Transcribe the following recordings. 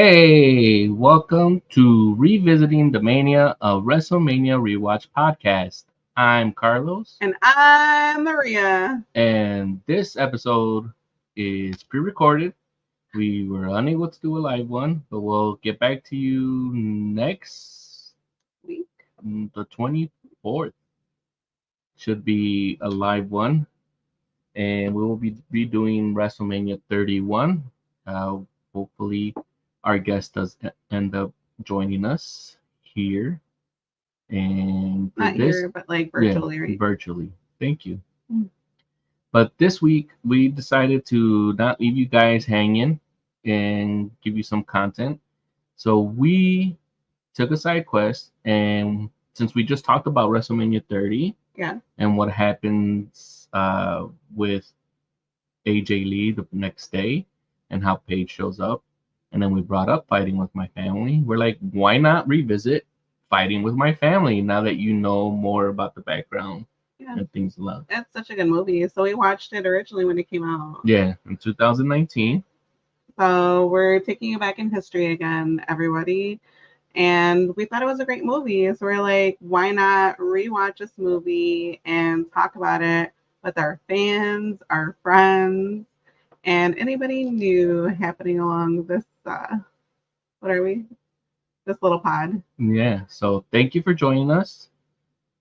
Hey, welcome to Revisiting the Mania of Wrestlemania Rewatch podcast. I'm Carlos, And I'm Maria. and this episode is pre recorded. We were unable to do a live one, but we'll get back to you next, Week. the 24th. Should be a live one, and we will be redoing WrestleMania 31. Hopefully, our guest does end up joining us here. And for Not this, here, but like yeah, virtually, right? virtually. Thank you. Mm. But this week, we decided to not leave you guys hanging and give you some content. So we took a side quest, and since we just talked about WrestleMania 30 Yeah. and what happens with AJ Lee the next day and how Paige shows up, and then we brought up Fighting with My Family, we're like, why not revisit Fighting with My Family now that you know more about the background Yeah. and things like that? It's such a good movie. So we watched it originally when it came out. Yeah, in 2019. So we're taking it back in history again, everybody. And we thought it was a great movie. So we're like, why not rewatch this movie and talk about it with our fans, our friends, and anybody new happening along this what are we? This little pod. Yeah, so thank you for joining us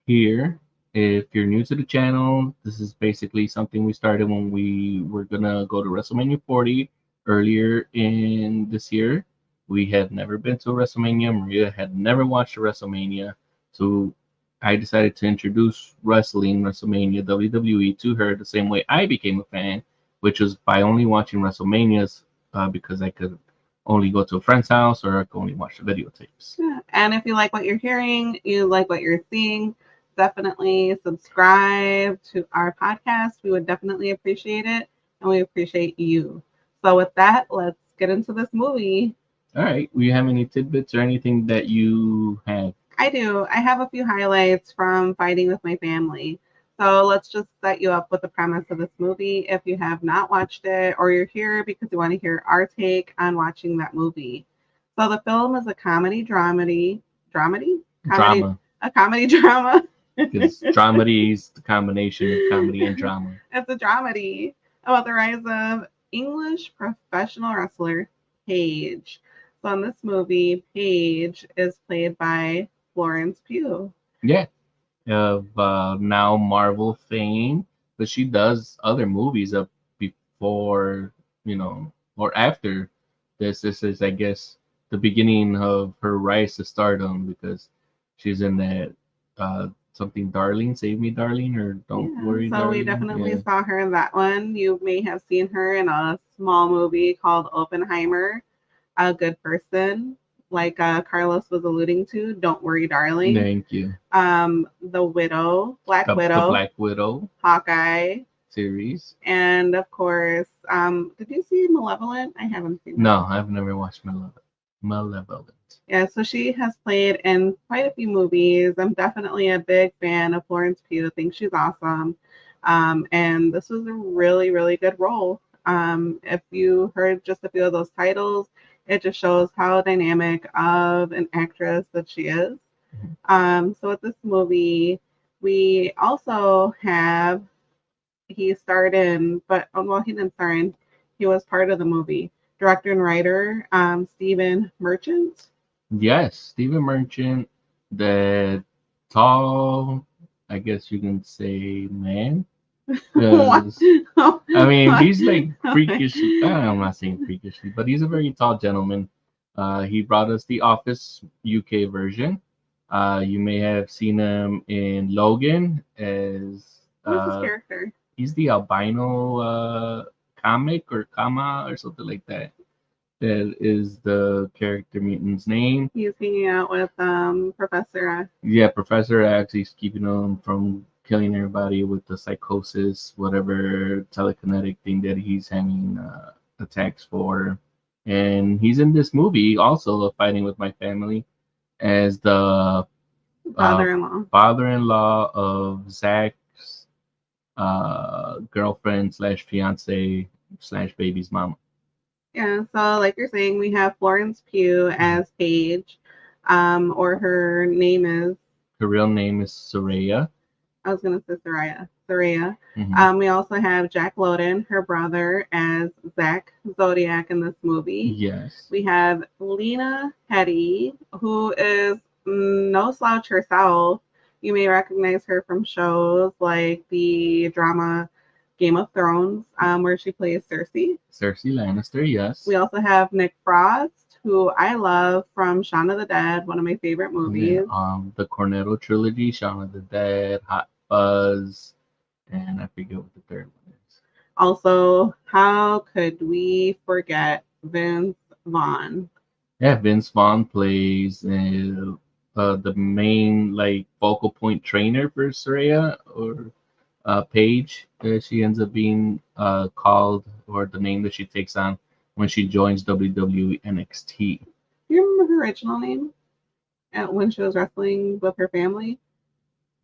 here. If you're new to the channel, this is basically something we started when we were gonna go to WrestleMania 40 earlier in this year. We had never been to a WrestleMania. Maria had never watched a WrestleMania. So I decided to introduce wrestling, WrestleMania, WWE to her the same way I became a fan, which was by only watching WrestleManias because I could only go to a friend's house or I could only watch the videotapes. Yeah. And if you like what you're hearing, you like what you're seeing, definitely subscribe to our podcast. We would definitely appreciate it. And we appreciate you. So, with that, let's get into this movie. All right. Do you have any tidbits or anything that you have? I do. I have a few highlights from Fighting with My Family. So, let's just set you up with the premise of this movie if you have not watched it or you're here because you want to hear our take on watching that movie. So, the film is a comedy, Drama. a comedy drama. Because dramedy is the combination of comedy and drama. It's a dramedy about the rise of English professional wrestler Paige. So in this movie, Paige is played by Florence Pugh. Yeah. Of now Marvel fame. But she does other movies up before, or after this. This is, I guess, the beginning of her rise to stardom because she's in that something Darling, Save Me Darling, or Don't Yeah, Worry so we Darling. definitely Yeah. saw her in that one. You may have seen her in a small movie called Oppenheimer, A Good Person, like Carlos was alluding to. Don't Worry, Darling. Thank you. The Widow, Black The Widow, Black Widow Hawkeye, series. and of course, did you see Malevolent? I haven't seen that. No, I've never watched Malevolent. Yeah, so she has played in quite a few movies. I'm definitely a big fan of Florence Pugh. I think she's awesome. And this was a really, really good role. If you heard just a few of those titles, it just shows how dynamic of an actress that she is. So with this movie, we also have he starred in, but well, he didn't star in. He was part of the movie. Director and writer, Stephen Merchant. Yes, Stephen Merchant, the tall, I guess you can say man. What? 'Cause, I mean, he's like freakish. I'm not saying freakishly, but he's a very tall gentleman. He brought us the Office UK version. You may have seen him in Logan as What's his character? he's the albino comic or Kama or something like that. That is the character mutant's name. He's hanging out with Professor X. Yeah, Professor X. He's keeping him from killing everybody with the psychosis, whatever telekinetic thing that he's having attacks for. And he's in this movie also, Fighting with My Family, as the Father-in-law. father-in-law of Zach's girlfriend slash fiance slash baby's mom. Yeah, so like you're saying, we have Florence Pugh as Paige, or her name is, Her real name is Saraya. I was gonna say Saraya. Saraya. Mhm. We also have Jack Lowden, her brother, as Zach Zodiac in this movie. Yes. We have Lena Headey, who is no slouch herself. You may recognize her from shows like the drama Game of Thrones, where she plays Cersei. Cersei Lannister, yes. We also have Nick Frost, who I love from Shaun of the Dead, one of my favorite Yeah, movies. the Cornetto trilogy, Shaun of the Dead, Hot Fuzz, and I forget what the third one is. Also, how could we forget Vince Vaughn? Yeah, Vince Vaughn plays the main like focal point trainer for Saraya or Paige. She ends up being called, or the name that she takes on when she joins WWE NXT. Do you remember her original name when she was wrestling with her family?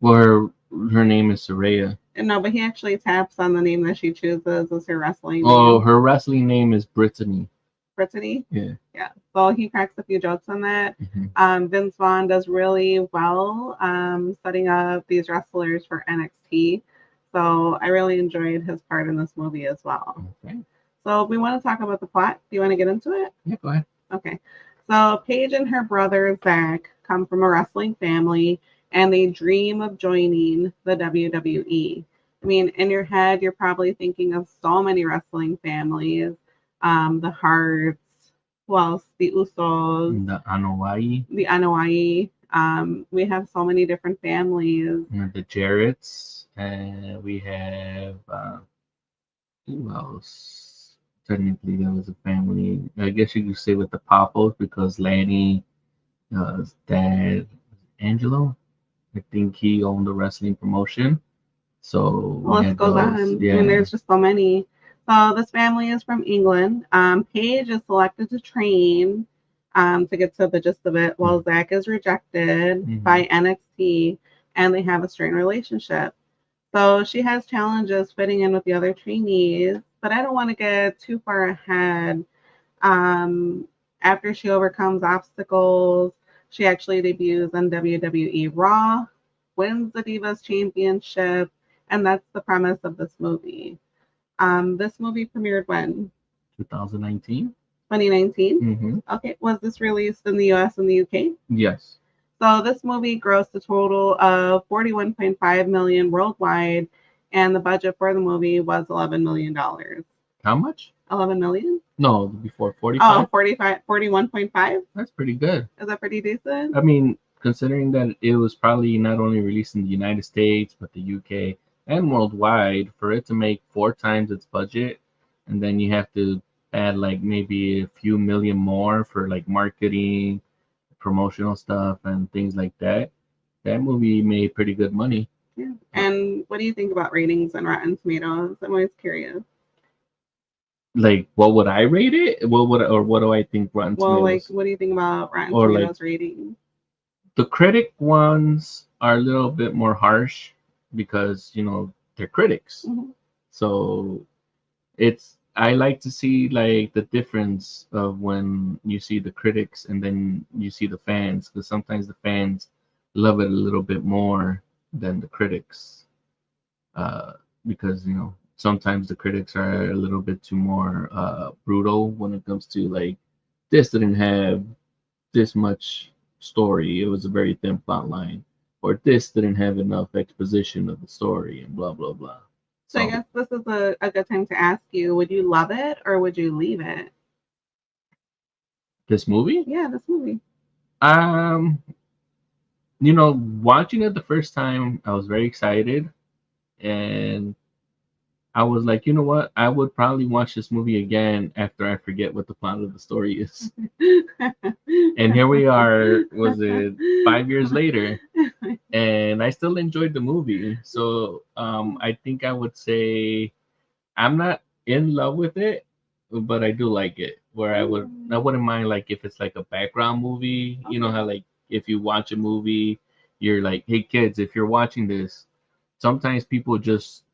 Well, her name is Saraya. And no, but he actually taps on the name that she chooses as her wrestling Oh, name, her wrestling name is Brittany. Brittany. Yeah. Yeah, so he cracks a few jokes on that. Mhm. Vince Vaughn does really well setting up these wrestlers for NXT. So I really enjoyed his part in this movie as well. Okay. So we want to talk about the plot. Do you want to get into it? Yeah, go ahead. Okay. So Paige and her brother Zach come from a wrestling family and they dream of joining the WWE. I mean, in your head, you're probably thinking of so many wrestling families, the Hearts, who else? The Usos, The Anoa'i, the Anoa'i. We have so many different families. the Jarretts, and we have who else? Technically, there was a family. I guess you could say with the Papos because Lanny, his dad, Angelo, I think he owned a wrestling promotion. So The we list had goes on. those. I mean, Yeah. there's just so many. So this family is from England. Paige is selected to train to get to the gist of it, while Zach is rejected Mhm. by NXT, and they have a strained relationship. So she has challenges fitting in with the other trainees, but I don't want to get too far ahead. Um, After she overcomes obstacles, she actually debuts on WWE Raw, wins the Divas Championship, and that's the premise of this movie. This movie premiered when? 2019. 2019. Mm-hmm. Okay, was this released in the US and the UK? Yes. So this movie grossed a total of 41.5 million worldwide, and the budget for the movie was $11 million. How much? 11 million? No, before Oh, 45. 45, 41.5. That's pretty good. Is that pretty decent? I mean, considering that it was probably not only released in the United States, but the UK and worldwide, for it to make four times its budget, and then you have to add like maybe a few million more for like marketing, promotional stuff, and things like that. That movie made pretty good money. Yeah. And what do you think about ratings and Rotten Tomatoes? I'm always curious. Like, what would I rate it? What do I think Rotten Well, like, Tomatoes? what do you think about Rotten Or like Tomatoes ratings? the critic ones are a little bit more harsh because they're critics. Mm-hmm. So it's I like to see like the difference of when you see the critics and then you see the fans, because sometimes the fans love it a little bit more than the critics, uh, because sometimes the critics are a little bit too more brutal when it comes to like this didn't have this much story. It was a very thin plot line, or this didn't have enough exposition of the story, and blah blah blah. So I So guess this is a good time to ask you, would you love it or would you leave it? this movie, Yeah, this movie. um, watching it the first time, I was very excited, and I was like, you know what? I would probably watch this movie again after I forget what the plot of the story is. And here we are, was it 5 years later, and I still enjoyed the movie. So I think I would say I'm not in love with it, but I do like it. Where I wouldn't mind like if it's like a background movie. You know how like if you watch a movie, you're like, hey kids, if you're watching this, sometimes people just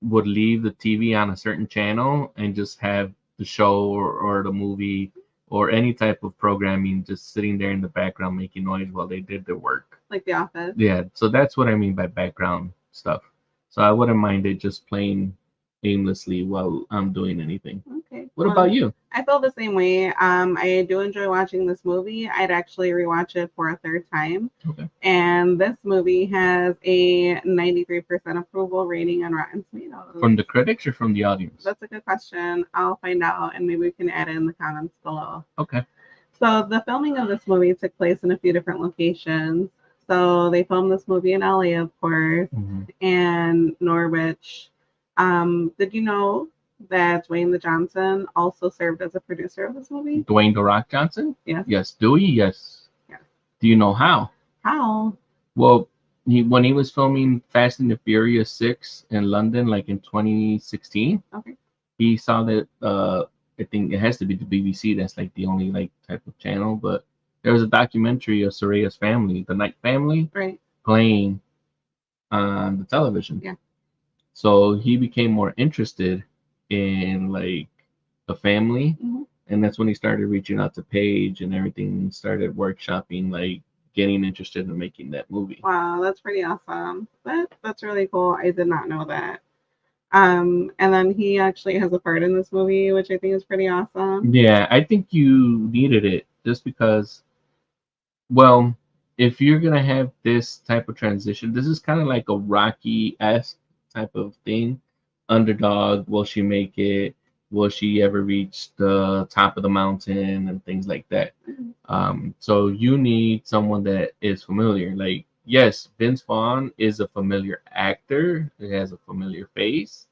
would leave the TV on a certain channel and just have the show or the movie or any type of programming, just sitting there in the background making noise while they did their work. Like The Office. Yeah, so that's what I mean by background stuff. So I wouldn't mind it just playing aimlessly while I'm doing anything. Okay. What about you? I feel the same way. I do enjoy watching this movie. I'd actually rewatch it for a third time. Okay. And this movie has a 93% approval rating on Rotten Tomatoes. From the critics or from the audience? That's a good question. I'll find out, and maybe we can add it in the comments below. Okay. So the filming of this movie took place in a few different locations. So they filmed this movie in LA, of course, and Norwich. Did you know that Dwayne the Johnson also served as a producer of this movie? Dwayne The Rock Johnson? Yes. Yes. Dewey? Yes. Yes. Do you know how? How? Well, when he was filming Fast and the Furious 6 in London, like in 2016, okay, he saw that, I think it has to be the BBC, that's like the only like type of channel, but there was a documentary of Saraya's family, the Knight family, right, playing on the television. Yeah. So he became more interested in like a family, and that's when he started reaching out to Paige and everything, started workshopping, like getting interested in making that movie. Wow, that's pretty awesome. That's really cool. I did not know that. And then he actually has a part in this movie, which I think is pretty awesome. Yeah, I think you needed it just because, well, if you're gonna have this type of transition, this is kind of like a Rocky-esque type of thing. Underdog, will she make it? Will she ever reach the top of the mountain and things like that? So you need someone that is familiar. Like, yes, Vince Vaughn is a familiar actor. He has a familiar face.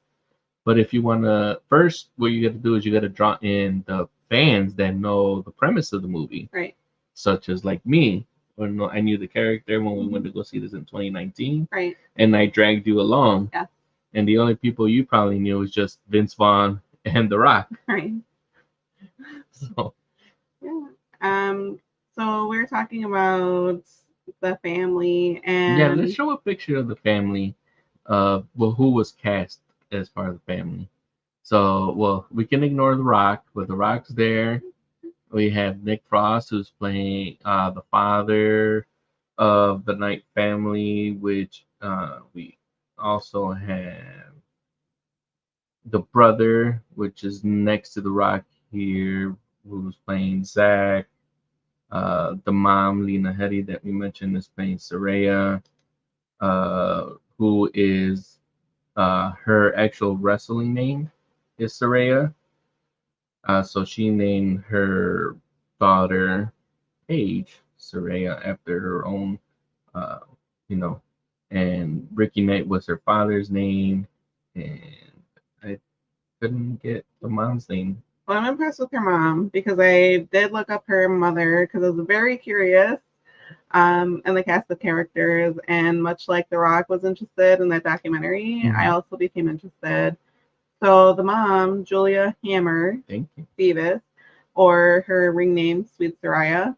But if you want to, first, what you got to do is you got to draw in the fans that know the premise of the movie. Right. Such as like me. When I knew the character when we went to go see this in 2019. Right. And I dragged you along. Yeah. And the only people you probably knew was just Vince Vaughn and The Rock. Right. So. Yeah. So we're talking about the family and yeah, let's show a picture of the family. Well, who was cast as part of the family. So, well, we can ignore The Rock, but The Rock's there. We have Nick Frost, who's playing the father of the Knight family, which we also have the brother, which is next to The Rock here, who's playing Zach. The mom, Lena Headey, that we mentioned, is playing Saraya, who is her actual wrestling name is Saraya. So she named her daughter Paige Saraya after her own, you know. And Ricky Knight was her father's name, and I couldn't get the mom's name. Well, I'm impressed with her mom because I did look up her mother because I was very curious. And the cast of characters, and much like The Rock was interested in that documentary, I also became interested. So the mom, Julia Hammer, Thank you. Beavis, or her ring name, Sweet Saraya,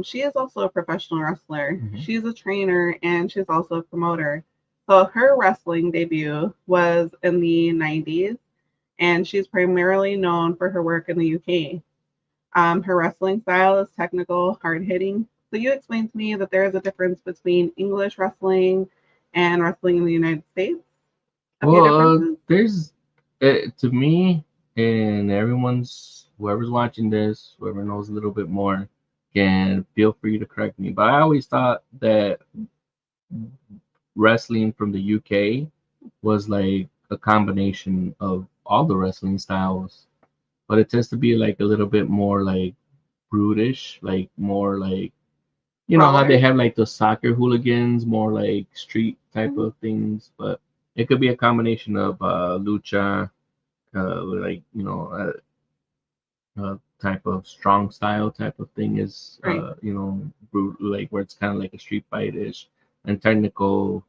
she is also a professional wrestler. She's a trainer and she's also a promoter. So her wrestling debut was in the 90s, and she's primarily known for her work in the UK. Her wrestling style is technical, hard-hitting. So you explained to me that there is a difference between English wrestling and wrestling in the United States. Well, there's, to me, and whoever's watching this, whoever knows a little bit more, can feel free to correct me. But I always thought that wrestling from the UK was like a combination of all the wrestling styles, but it tends to be like a little bit more like brutish, like more like, you know how they have like the soccer hooligans, more like street type of things, but it could be a combination of lucha, like, you know, type of strong style type of thing is, you know, like where it's kind of like a street fight ish, and technical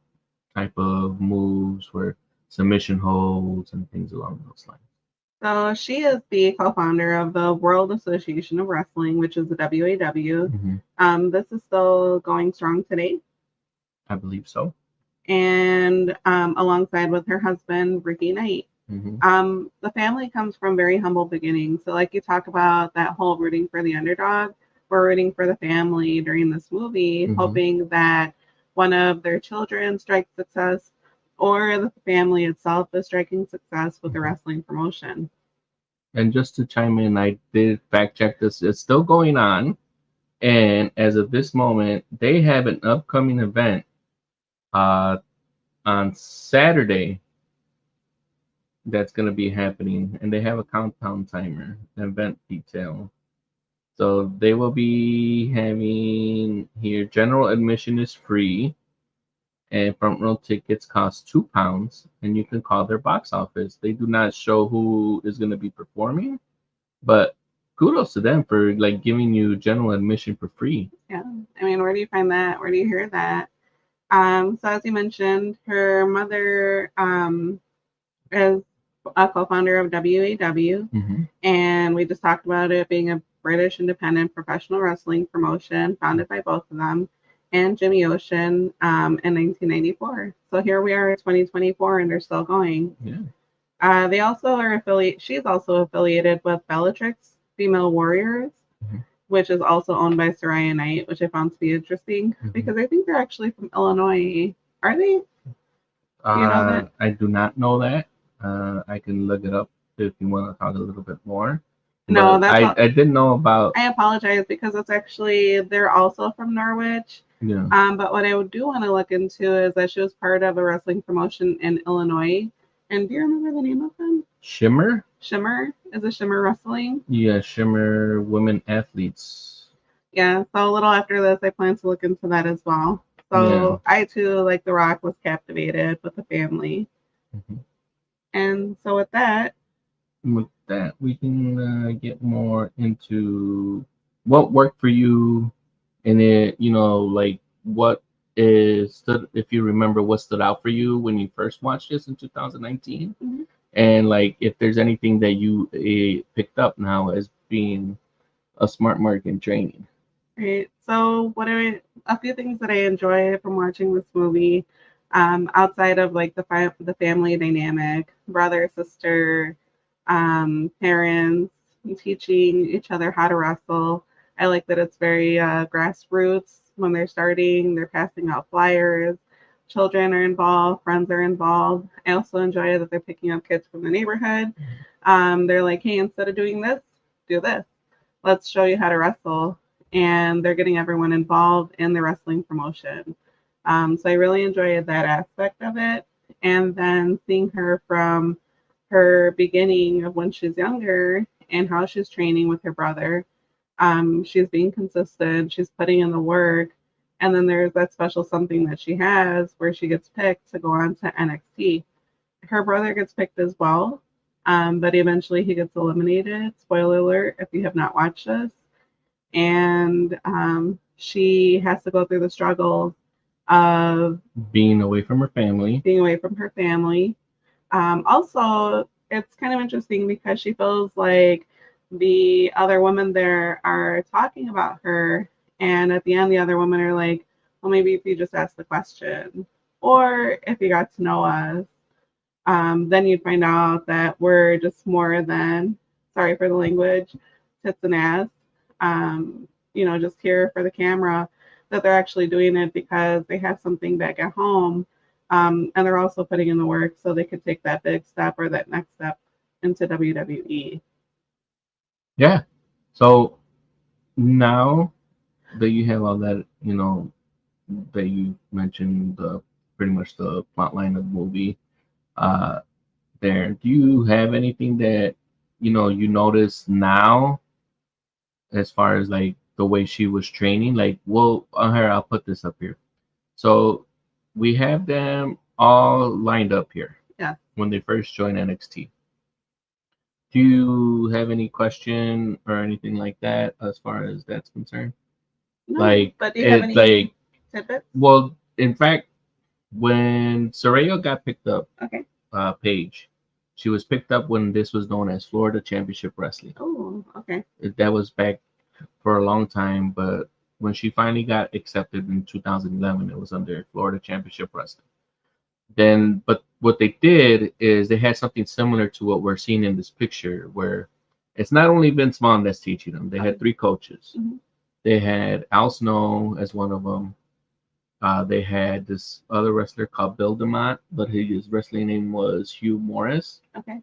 type of moves where submission holds and things along those lines. So she is the co-founder of the World Association of Wrestling, which is the WAW. This is still going strong today. I believe so. And alongside with her husband, Ricky Knight. Hmm. The family comes from very humble beginnings. So, like you talk about that whole rooting for the underdog, we're rooting for the family during this movie, Hmm. hoping that one of their children strikes success or the family itself is striking success with the Hmm. wrestling promotion. And just to chime in, I did fact check this. It's still going on. And as of this moment, they have an upcoming event uh, on Saturday that's going to be happening. And they have a countdown timer, event detail. So they will be having here general admission is free and front row tickets cost £2 and you can call their box office. They do not show who is going to be performing, but kudos to them for like giving you general admission for free. Yeah. I mean, where do you find that? Where do you hear that? So, as you mentioned, her mother is a co founder of WAW, Hmm. and we just talked about it being a British independent professional wrestling promotion founded by both of them and Jimmy Ocean in 1994. So here we are in 2024 and they're still going. Yeah. They also are affiliated, she's also affiliated with Bellatrix Female Warriors, Hmm. which is also owned by Saraya Knight, which I found to be interesting Hmm. because I think they're actually from Illinois. Are they? Do you know that? I do not know that. I can look it up if you want to talk a little bit more. No, But that's all. I didn't know about, I apologize because it's actually they're also from Norwich. you know, But what I do want to look into is that she was part of a wrestling promotion in Illinois. And do you remember the name of them? Shimmer. Shimmer? Is it Shimmer Wrestling? Yeah, Shimmer women athletes. Yeah. So a little after this, I plan to look into that as well. Yeah. So I too, like The Rock, was captivated with the family. Mhm. And so with that, With that, we can get more into what worked for you, and it, like what is stood, if you remember what stood out for you when you first watched this in 2019, mhm, and like if there's anything that you picked up now as being a smart market training. right. So a few things that I enjoy from watching this movie, outside of like the family dynamic, brother, sister, parents, teaching each other how to wrestle. I like that it's very grassroots when they're starting. They're passing out flyers. Children are involved, friends are involved. I also enjoy that they're picking up kids from the neighborhood. They're like, hey, instead of doing this, do this. Let's show you how to wrestle. And they're getting everyone involved in the wrestling promotion. So I really enjoyed that aspect of it. And then seeing her from her beginning of when she's younger and how she's training with her brother. She's being consistent, she's putting in the work. And then there's that special something that she has where she gets picked to go on to NXT. Her brother gets picked as well, but eventually he gets eliminated. Spoiler alert if you have not watched this. And she has to go through the struggle of Being away from her family. being away from her family. Also, it's kind of interesting because she feels like the other women there are talking about her, and at the end, the other women are like, well, maybe if you just ask the question, or if you got to know us, then you'd find out that we're just more than, sorry for the language, tits and ass. Just here for the camera, that they're actually doing it because they have something back at home, and they're also putting in the work so they could take that big step or that next step into WWE. Yeah. So now that you have all that, that you mentioned the pretty much the plot line of the movie, uh, there, do you have anything that you notice now as far as like the way she was training? Like, well, on her, I'll put this up here. So we have them all lined up here Yeah. when they first join NXT. Do you have any question or anything like that as far as that's concerned? No, Like but do you have it, any like tidbits? well, in fact, when Saraya got picked up, Okay. Paige, she was picked up when this was known as Florida Championship Wrestling. Oh, okay. That was back for a long time, but when she finally got accepted in 2011, it was under Florida Championship Wrestling. Then, but what they did is they had something similar to what we're seeing in this picture, where it's not only Vince Vaughn that's teaching them. They had three coaches. Mm-hmm. They had Al Snow as one of them. They had this other wrestler called Bill DeMott, but his wrestling name was Hugh Morris. Okay.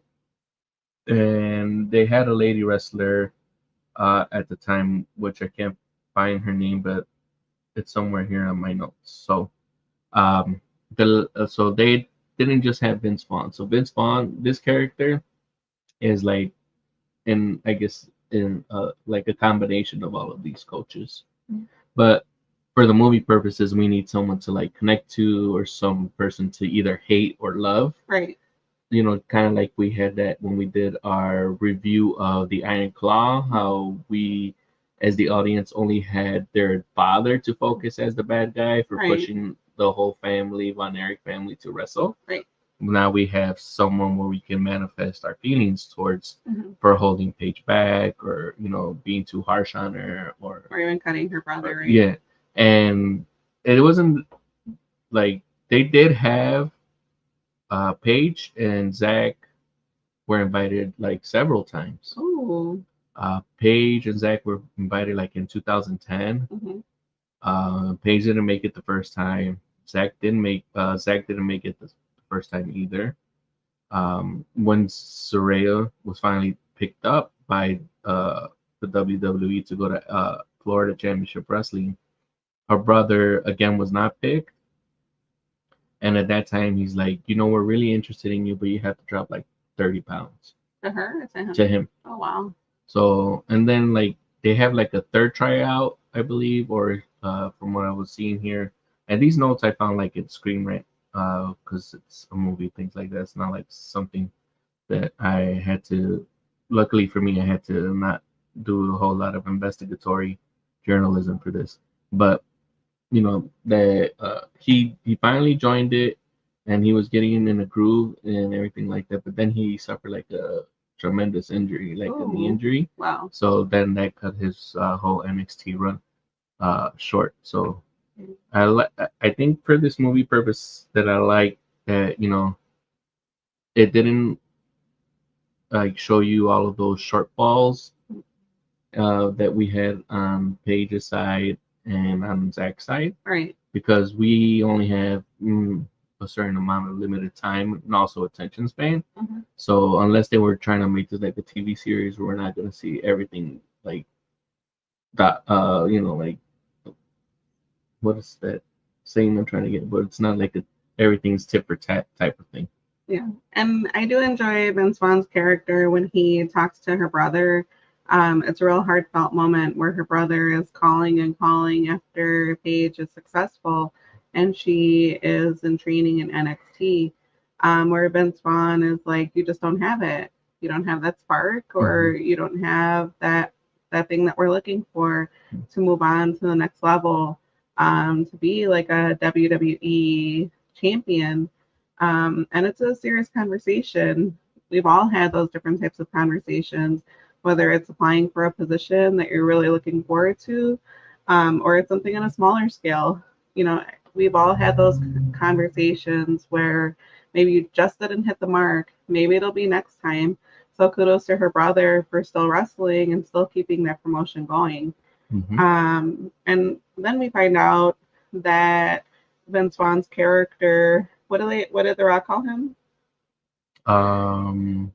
And they had a lady wrestler at the time, which I can't find her name, but it's somewhere here on my notes. So, um, so they didn't just have Vince Vaughn. So Vince Vaughn, this character is like in, I guess, in like a combination of all of these coaches. Mm-hmm. But for the movie purposes, we need someone to like connect to, or some person to either hate or love. Right. You know, kind of like we had that when we did our review of the Iron Claw, how we, as the audience, only had their father to focus as the bad guy for Right. pushing the whole family, Von Erich family, to wrestle. Right. Now we have someone where we can manifest our feelings towards, Mm-hmm. for holding Paige back, or being too harsh on her, or even cutting her brother, right? Yeah. And it wasn't like they did have Paige and Zach were invited like several times. Oh. Paige and Zach were invited like in 2010. Mm-hmm. Paige didn't make it the first time. Zach didn't make it the first time either. When Saraya was finally picked up by the WWE to go to Florida Championship Wrestling, her brother again was not picked. And at that time, he's like, we're really interested in you, but you have to drop like 30 pounds. To her? To him? To him. Oh, wow. So, and then like they have like a third tryout, I believe, or from what I was seeing here. And these notes I found like in Screen Rant, because it's a movie, things like that. It's not like something that I had to, luckily for me, I had to not do a whole lot of investigatory journalism for this. But that he finally joined it, and he was getting in a groove and everything like that, but then he suffered like a tremendous injury, like a knee injury. Wow. So then that cut his whole NXT run short. So I think for this movie purpose that I like that it didn't like show you all of those shortfalls that we had on Paige's side and on Zach's side. Right. Because we only have a certain amount of limited time and also attention span. Mm-hmm. So unless they were trying to make this like a TV series, we're not gonna see everything like that. Like what is that saying I'm trying to get? But it's not like everything's tit for tat type of thing. Yeah, and I do enjoy Vince Vaughn's character when he talks to her brother. It's a real heartfelt moment where her brother is calling and calling after Paige is successful, and she is in training in NXT. Where Vince Vaughn is like, you just don't have it. You don't have that spark, or you don't have that thing that we're looking for to move on to the next level, to be like a WWE champion. And it's a serious conversation. We've all had those different types of conversations, whether it's applying for a position that you're really looking forward to, or it's something on a smaller scale. We've all had those conversations where maybe you just didn't hit the mark. Maybe it'll be next time. So kudos to her brother for still wrestling and still keeping that promotion going. Mm-hmm. And then we find out that Vince Vaughn's character, what did The Rock call him? The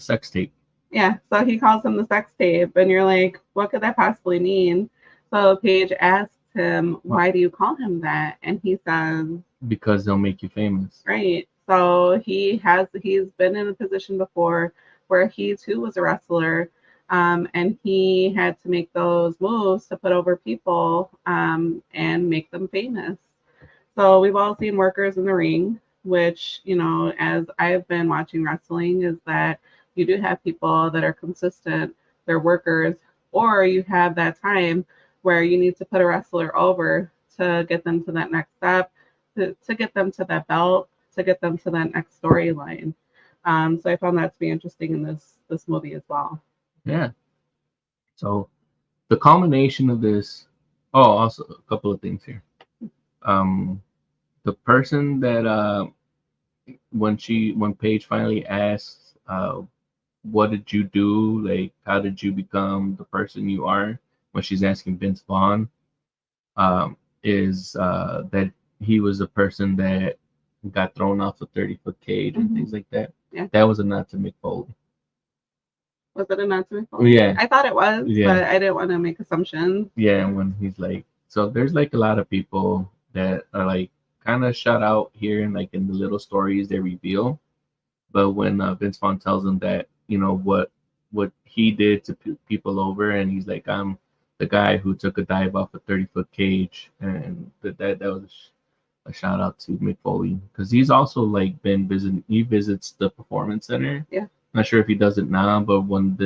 sex tape. Yeah, so he calls him the sex tape, and you're like, what could that possibly mean? So Paige asks him, why do you call him that? And he says, because they'll make you famous. Right. So he's been in a position before where he too was a wrestler, and he had to make those moves to put over people, and make them famous. So we've all seen workers in the ring, which, as I've been watching wrestling, is that you do have people that are consistent, they're workers, or you have that time where you need to put a wrestler over to get them to that next step, to get them to that belt, to get them to that next storyline. So I found that to be interesting in this movie as well. Yeah. So the culmination of this. Oh, also a couple of things here. the person that when Paige finally asks, what did you do? Like, how did you become the person you are? When she's asking Vince Vaughn, is that he was a person that got thrown off a 30-foot cage and things like that. Yeah. That was a nod to Mick Foley. Was it a not to Yeah. I thought it was, Yeah. but I didn't want to make assumptions. Yeah, and when he's like, so there's like a lot of people that are like kind of shut out here and like in the little stories they reveal. But when Vince Vaughn tells him that, what he did to people over, and he's like, I'm the guy who took a dive off a 30-foot cage, and that was a shout out to Mick Foley because he's also like been visiting. He visits the performance center. Yeah. Not sure if he does it now, but when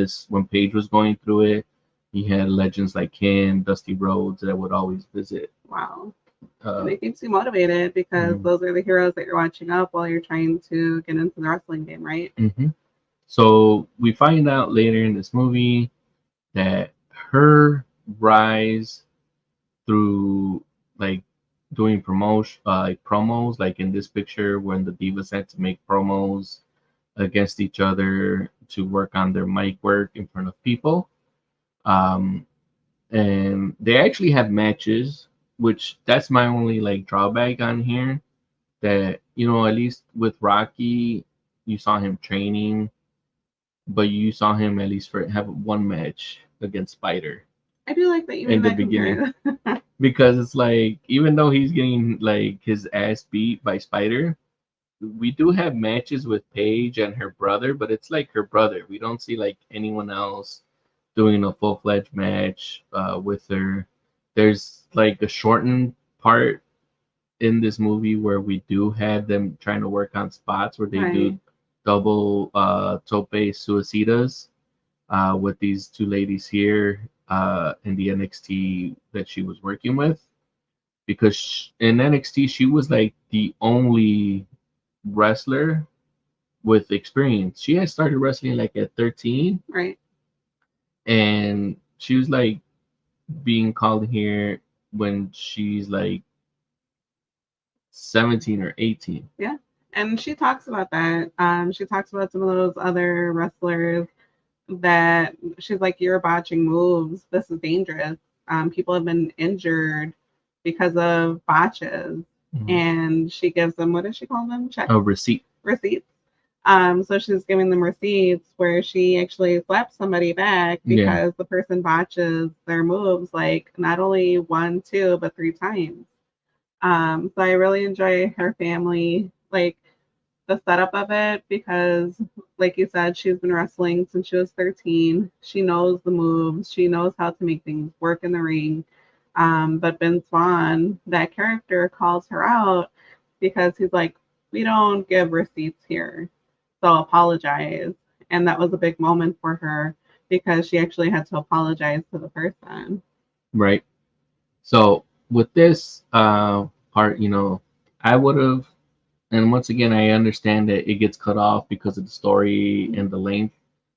Paige was going through it, he had legends like him, Dusty Rhodes that would always visit. Wow. And it keeps you motivated because those are the heroes that you're watching up while you're trying to get into the wrestling game, right? Mm-hmm. So we find out later in this movie that her rise through like doing promos, like in this picture when the divas had to make promos against each other to work on their mic work in front of people. Um, and they actually have matches, which that's my only like drawback on here. That at least with Rocky, you saw him training, but you saw him at least have one match against Spider. I do like that you in made the that beginning comparison. because it's like even though he's getting like his ass beat by Spider, we do have matches with Paige and her brother, but it's like her brother. We don't see like anyone else doing a full-fledged match with her. There's like a shortened part in this movie where we do have them trying to work on spots where they do double tope suicidas with these two ladies here in the NXT that she was working with. Because in NXT, she was like the only wrestler with experience. She had started wrestling like at 13. Right. And she was like being called here when she's like 17 or 18. Yeah. And she talks about that. She talks about some of those other wrestlers that she's like, you're botching moves. This is dangerous. People have been injured because of botches. Mm-hmm. And she gives them, what does she call them? Checks? A receipt. Receipts. So she's giving them receipts where she actually slaps somebody back because the person botches their moves like not only 1, 2, but 3 times. So I really enjoy her family, like the setup of it, because like you said, she's been wrestling since she was 13. She knows the moves. She knows how to make things work in the ring. But Vince Vaughn, that character, calls her out because he's like, we don't give receipts here. So apologize. And that was a big moment for her because she actually had to apologize to the person. Right. So with this part, I would have, and once again, I understand that it gets cut off because of the story and the length,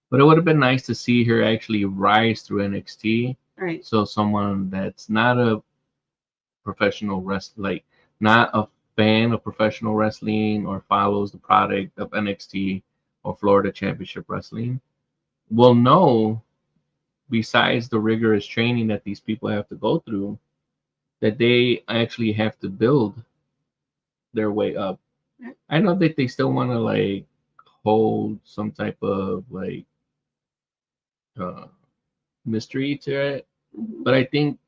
but it would have been nice to see her actually rise through NXT. Right. So someone that's not a professional wrestler, like not a fan of professional wrestling or follows the product of NXT or Florida Championship Wrestling, will know, besides the rigorous training that these people have to go through, that they actually have to build their way up. I know that they still want to like hold some type of like mystery to it, but I think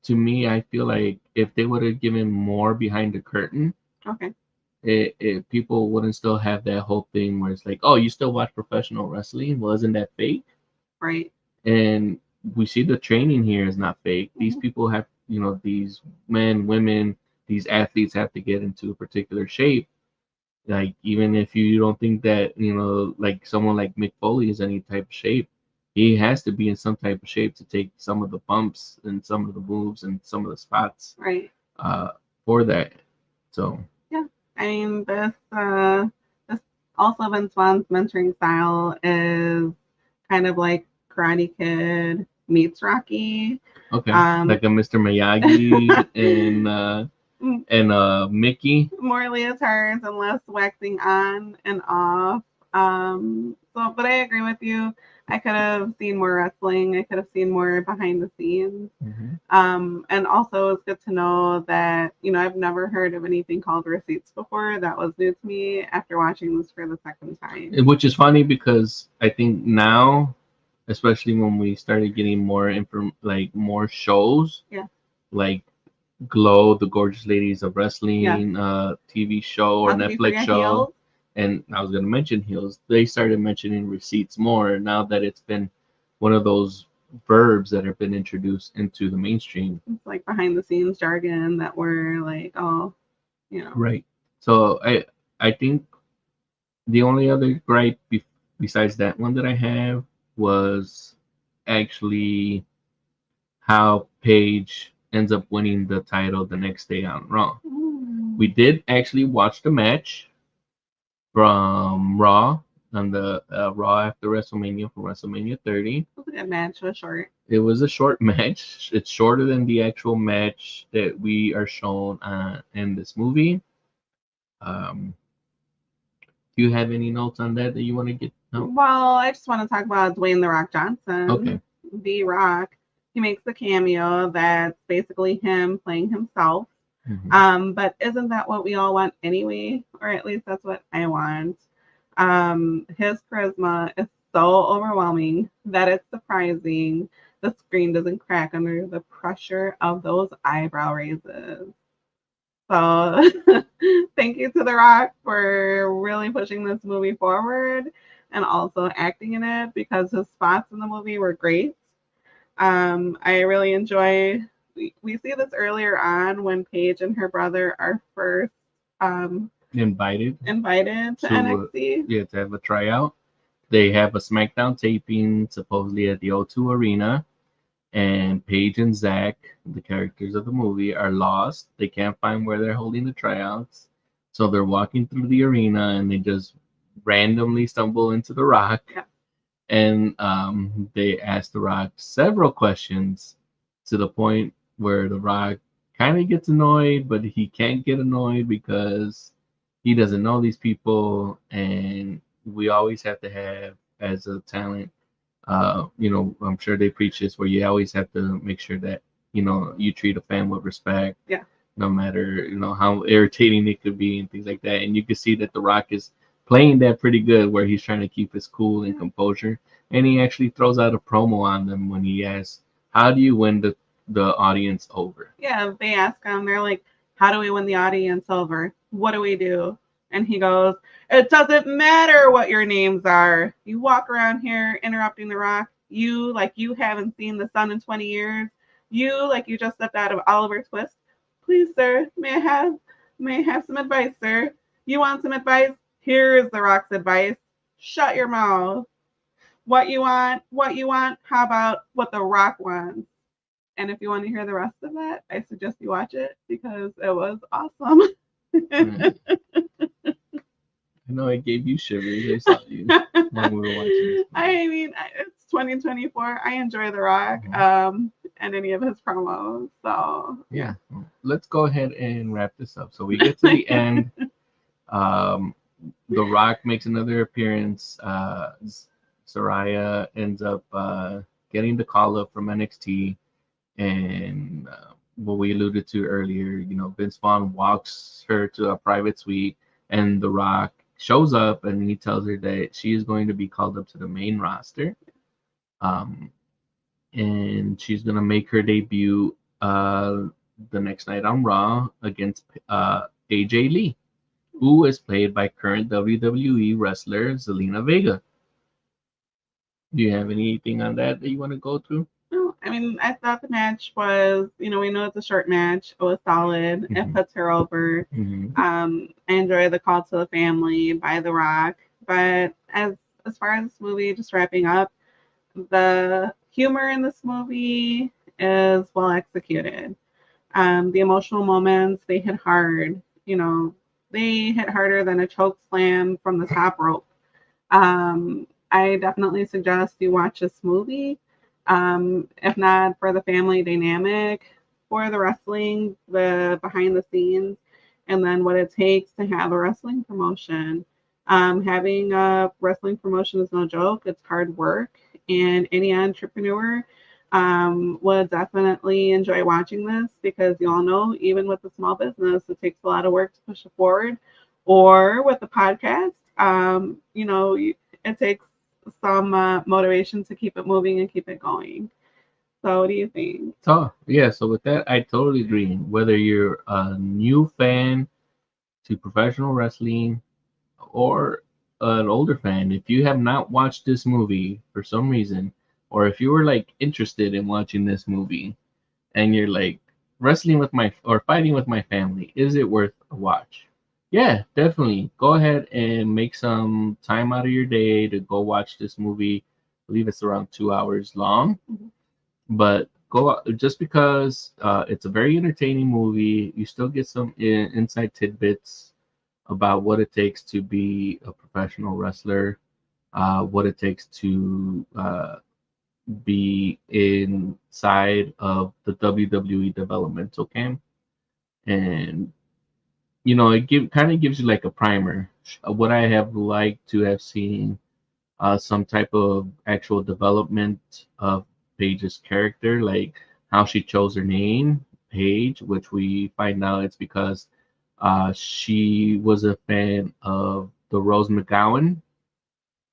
to me, I feel like if they would have given more behind the curtain, okay, people wouldn't still have that whole thing where it's like, oh, you still watch professional wrestling? Well, isn't that fake? Right. And we see the training here is not fake. These people have, these men, women, these athletes have to get into a particular shape. Like, even if you don't think that, like someone like Mick Foley is any type of shape, he has to be in some type of shape to take some of the bumps and some of the moves and some of the spots. Right. For that. So. Yeah. I mean, this also Vince Vaughn's mentoring style is kind of like Karate Kid meets Rocky. Okay. Like a Mr. Miyagi and and Mickey. More leotards and less waxing on and off. But I agree with you. I could have seen more wrestling. I could have seen more behind the scenes. And also, it's good to know that I've never heard of anything called receipts before. That was new to me after watching this for the second time. Which is funny because I think now, especially when we started getting more like more shows, Yeah. like Glow, the Gorgeous Ladies of Yeah. Wrestling, TV show or Not to be Netflix forget show, Heels. and I was gonna mention Heels. They started mentioning receipts more now that it's been one of those verbs that have been introduced into the mainstream. It's like behind the scenes jargon that we're like, oh, Right. So I think the only other gripe besides that one that I have was actually how Paige ends up winning the title the next day on Raw. We did actually watch the match from Raw on the Raw after WrestleMania for WrestleMania 30. It was a good match. It was short. It was a short match. It's shorter than the actual match that we are shown in this movie. Um, do you have any notes on that you want to get? No. Well, I just want to talk about Dwayne The Rock Johnson. Okay. The Rock. He makes a cameo that's basically him playing himself. But isn't that what we all want anyway? Or at least that's what I want. His charisma is so overwhelming that it's surprising the screen doesn't crack under the pressure of those eyebrow raises. So thank you to The Rock for really pushing this movie forward and also acting in it because his spots in the movie were great. I really enjoy. We see this earlier on when Paige and her brother are first invited to NXT. Yeah, to have a tryout. They have a SmackDown taping supposedly at the O2 Arena, and Paige and Zach, the characters of the movie, are lost. They can't find where they're holding the tryouts, so they're walking through the arena and they just randomly stumble into The Rock. Yeah. And they ask The Rock several questions to the point where The Rock kind of gets annoyed, but he can't get annoyed because he doesn't know these people, and we always have to have as a talent. I'm sure they preach this where you always have to make sure that you treat a fan with respect. Yeah. No matter how irritating it could be and things like that, and you can see that The Rock is playing that pretty good, where he's trying to keep his cool and composure, and he actually throws out a promo on them when he asks, "How do you win the audience over?" Yeah, they ask him. They're like, "How do we win the audience over? What do we do?" And he goes, "It doesn't matter what your names are. You walk around here interrupting The Rock. You like you haven't seen the sun in 20 years. You like you just stepped out of Oliver Twist. Please, sir, may I have some advice, sir? You want some advice? Here's The Rock's advice. Shut your mouth. What you want? How about what The Rock wants?" And if you want to hear the rest of that, I suggest you watch it because it was awesome. I know it gave you shivers. I saw you when we were watching this. I mean, it's 2024. I enjoy The Rock and any of his promos. So yeah, let's go ahead and wrap this up. So we get to the end. The Rock makes another appearance. Saraya ends up getting the call up from NXT, and what we alluded to earlier, Vince Vaughn walks her to a private suite, and The Rock shows up, and he tells her that she is going to be called up to the main roster, and she's gonna make her debut the next night on Raw against AJ Lee, who is played by current WWE wrestler Zelina Vega. Do you have anything on that you want to go through? No, I mean, I thought the match was, we know it's a short match. It was solid. It puts her over. I enjoy the call to the family by The Rock. But as far as this movie, just wrapping up, the humor in this movie is well executed. The emotional moments, they hit hard. They hit harder than a choke slam from the top rope. I definitely suggest you watch this movie. If not for the family dynamic, for the wrestling, the behind the scenes, and then what it takes to have a wrestling promotion. Having a wrestling promotion is no joke. It's hard work, and any entrepreneur would definitely enjoy watching this because you all know, even with a small business, it takes a lot of work to push it forward. Or with the podcast, it takes some motivation to keep it moving and keep it going. So, what do you think? So yeah, so with that, I totally agree. Whether you're a new fan to professional wrestling or an older fan, if you have not watched this movie for some reason, or if you were like interested in watching this movie and you're like wrestling with my or fighting with my family, is it worth a watch? Yeah, definitely. Go ahead and make some time out of your day to go watch this movie. I believe it's around 2 hours long, Mhm. but go out just because it's a very entertaining movie. You still get some inside tidbits about what it takes to be a professional wrestler, what it takes to be inside of the WWE developmental camp, and it kind of gives you like a primer. What I have liked to have seen some type of actual development of Paige's character, like how she chose her name, Paige, which we find out it's because she was a fan of the Rose McGowan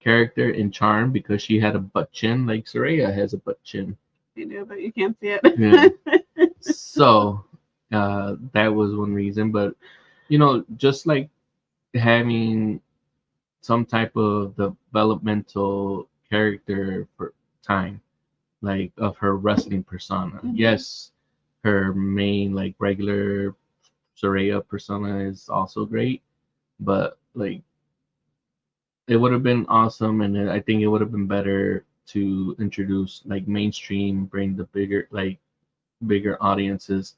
character in Charm because she had a butt chin, like Saraya has a butt chin. You do, but you can't see Yeah. it. So that was one reason. But, just like having some type of developmental character for time, like of her wrestling persona. Mhm. Yes, her main, like, regular Saraya persona is also great, but, like, it would have been awesome, and I think it would have been better to introduce like mainstream, bring the bigger audiences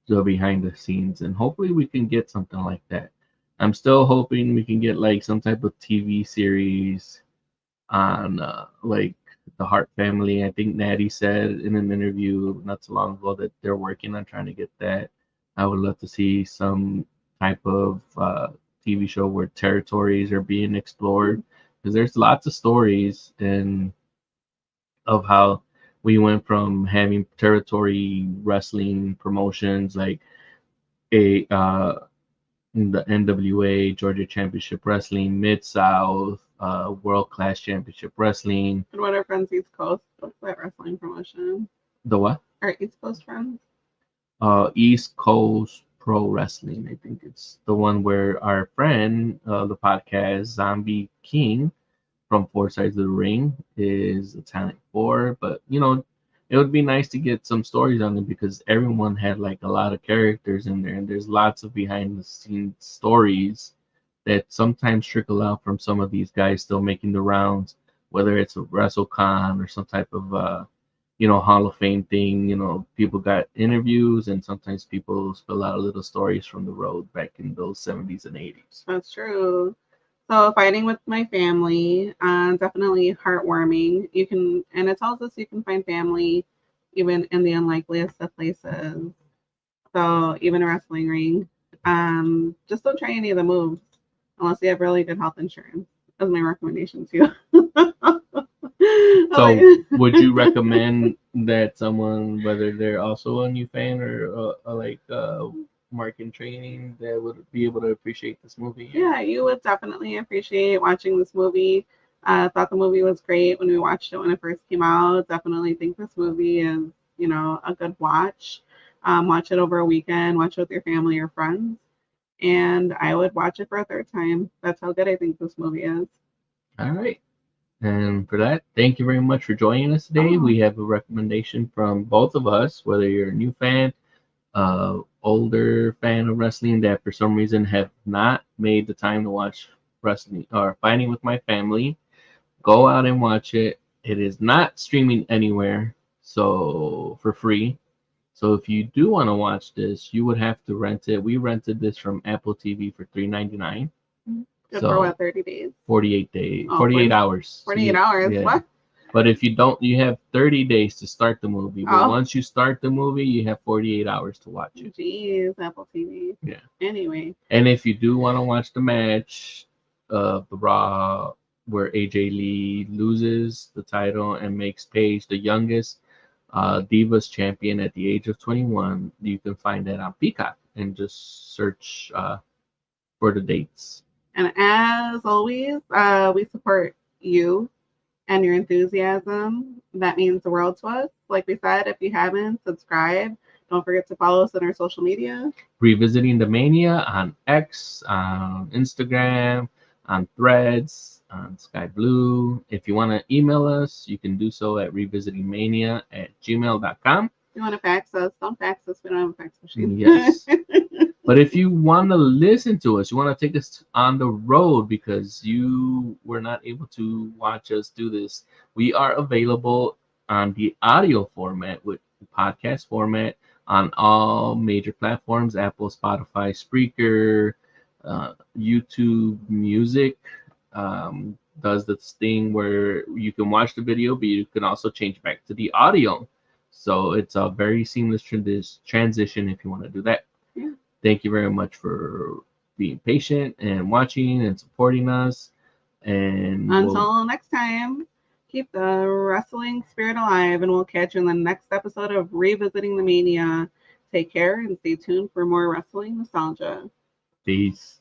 to the behind the scenes, and hopefully we can get something like that. I'm still hoping we can get like some type of TV series on like the Hart family. I think Natty said in an interview not too long ago that they're working on trying to get that. I would love to see some type of TV show where territories are being explored because there's lots of stories and of how we went from having territory wrestling promotions like a the NWA, Georgia Championship Wrestling, Mid South, World Class Championship Wrestling. And what are friends East Coast? What's that wrestling promotion? The what? Our East Coast friends? East Coast Pro Wrestling. I think it's the one where our friend, the podcast Zombie King from Four Sides of the Ring, is a talent for. But it would be nice to get some stories on it because everyone had like a lot of characters in there, and there's lots of behind the scenes stories that sometimes trickle out from some of these guys still making the rounds, whether it's a WrestleCon or some type of Hall of Fame thing. People got interviews, and sometimes people spill out little stories from the road back in those 70s and 80s. That's true. So fighting with my family, definitely heartwarming. You can, and it tells us you can find family even in the unlikeliest of places. So even a wrestling ring. Just don't try any of the moves unless you have really good health insurance. That's my recommendation too. So, would you recommend that someone, whether they're also a new fan or like marketing training, that would be able to appreciate this movie? Yeah, you would definitely appreciate watching this movie. Thought the movie was great when we watched it when it first came out. Definitely think this movie is, a good watch. Watch it over a weekend, watch it with your family or friends, and I would watch it for a third time. That's how good I think this movie is. All right. And for that, thank you very much for joining us today. Oh. We have a recommendation from both of us, whether you're a new fan, older fan of wrestling that for some reason have not made the time to watch wrestling or Fighting with My Family. Go out and watch it. It is not streaming anywhere, so for free. So if you do want to watch this, you would have to rent it. We rented this from Apple TV for $3.99. Good So for what, 30 days? 48 days, Oh, 48 hours. 48 hours. Yeah. What? But if you don't, you have 30 days to start the movie. But Oh, once you start the movie, you have 48 hours to watch it. geez, Apple TV. Yeah. Anyway, And if you do want to watch the match of the Raw where AJ Lee loses the title and makes Paige the youngest Divas champion at the age of 21, you can find that on Peacock and just search for the dates. and as always, we support you and your enthusiasm. That means the world to us. Like we said, if you haven't, subscribe. Don't forget to follow us on our social media. Revisiting the Mania on X, on Instagram, on Threads, on Sky Blue. If you want to email us, you can do so at revisitingmania@gmail.com. You want to fax us? Don't fax us. We don't have a fax machine. Yes. But if you want to listen to us, you want to take us on the road because you were not able to watch us do this, we are available on the audio format with podcast format on all major platforms: Apple, Spotify, Spreaker, YouTube Music. Does this thing where you can watch the video, but you can also change back to the audio. So it's a very seamless transition if you want to do that. Yeah. Thank you very much for being patient and watching and supporting us. And until next time, keep the wrestling spirit alive, and we'll catch you in the next episode of Revisiting the Mania. Take care and stay tuned for more wrestling nostalgia. Peace.